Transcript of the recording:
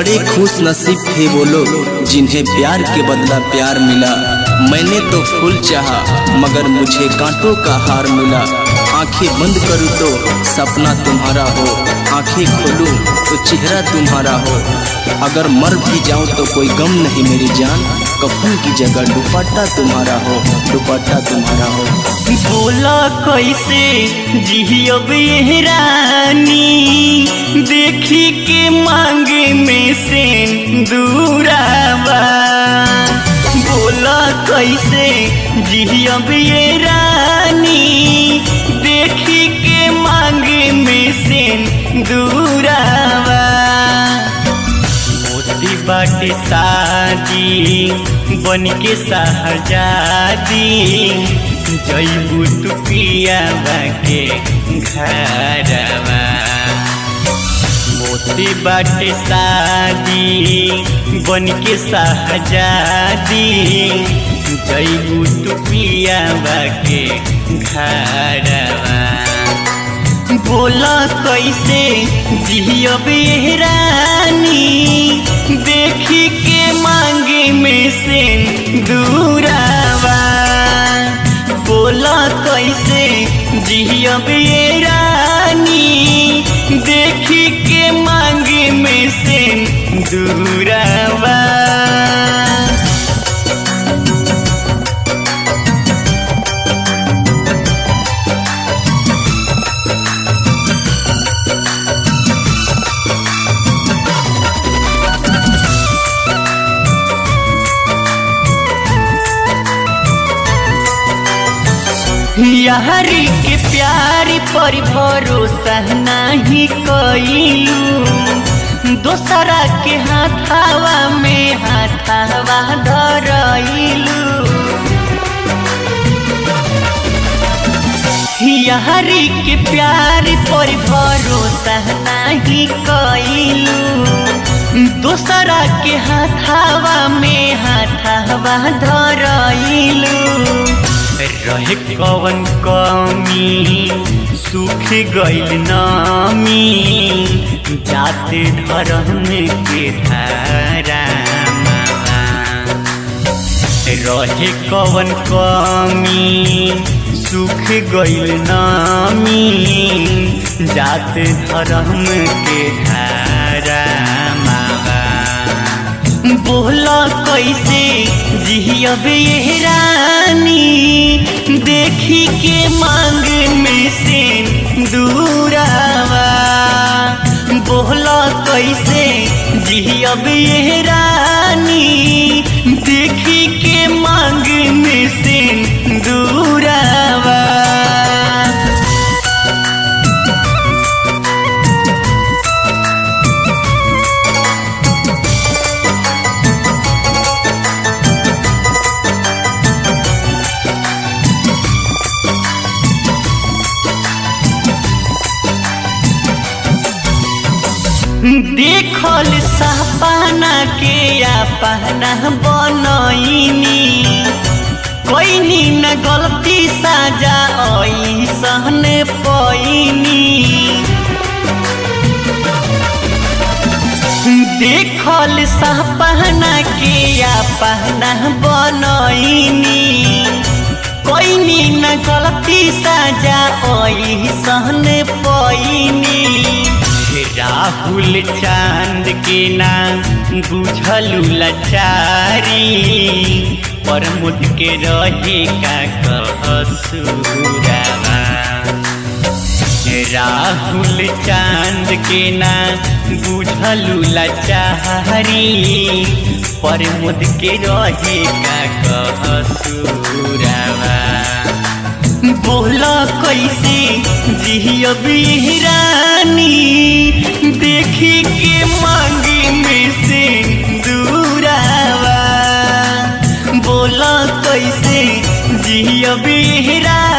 बड़े खुश नसीब थे वो लोग जिन्हें प्यार के बदला प्यार मिला। मैंने तो फूल चाहा मगर मुझे कांटों का हार मिला। आंखें बंद करूँ तो सपना तुम्हारा हो, आंखें खोलूँ तो चेहरा तुम्हारा हो। अगर मर भी जाऊँ तो कोई गम नहीं मेरी जान, कफन की जगह दुपट्टा तुम्हारा हो, दुपट्टा तुम्हारा हो। बोला कैसे जियब ये रानी, देखी के मांगे में से दूरावा। बोला कैसे जियब ये रानी, देखी के मांगे में से दूरावा। मोती बाटे शादी बन के शाहजादी, जइबू तू पियावा के घरवा। मोती बाटे शादी बन के शाहजादी, जइबू तू पियावा के घरवा। बोला कैसे जियब ये रानी, देखी के मांगे में से दूरावा। बोला कैसे जियब ये रानी, देखी के मांगे में से दूरावा। यारी के प्यारी पर भरोसा नहीं कइलू, दोसरा के हाथावा में हाथावा धरइलू। यारी के प्यारी पर भरोसा नहीं कइलू, दोसरा के हाथावा में हाथावा धरइलू। रहे कवन कमी सुख गइल नामी, जाते धर्म के धारा। रहे कवन कमी सुख गइल नामी, जाते धर्म के धारा। बोला कैसे जियब ये रानी, देखी के मांग में से दूरावा। बोला कैसे जियब ये रानी, देखी के मांग में से दूरावा। देखल सपना के अपना बनैनी, कोइनी न गलती साजा ऐसन पैनी। देखल सपना के अपना बनैनी, कोइनी न गलती साजा ऐसन पैनी। राहुल चांद के नाम बुझलू लाचारी, प्रमोद के रहे का कसूरावा। राहुल चांद के नाम बुझलू लाचारी, प्रमोद के रहे का कसूरावा। बोला कैसे जियब ये रानी, देखी के मांगे में से दूरावा। बोला कैसे जियब ये रानी।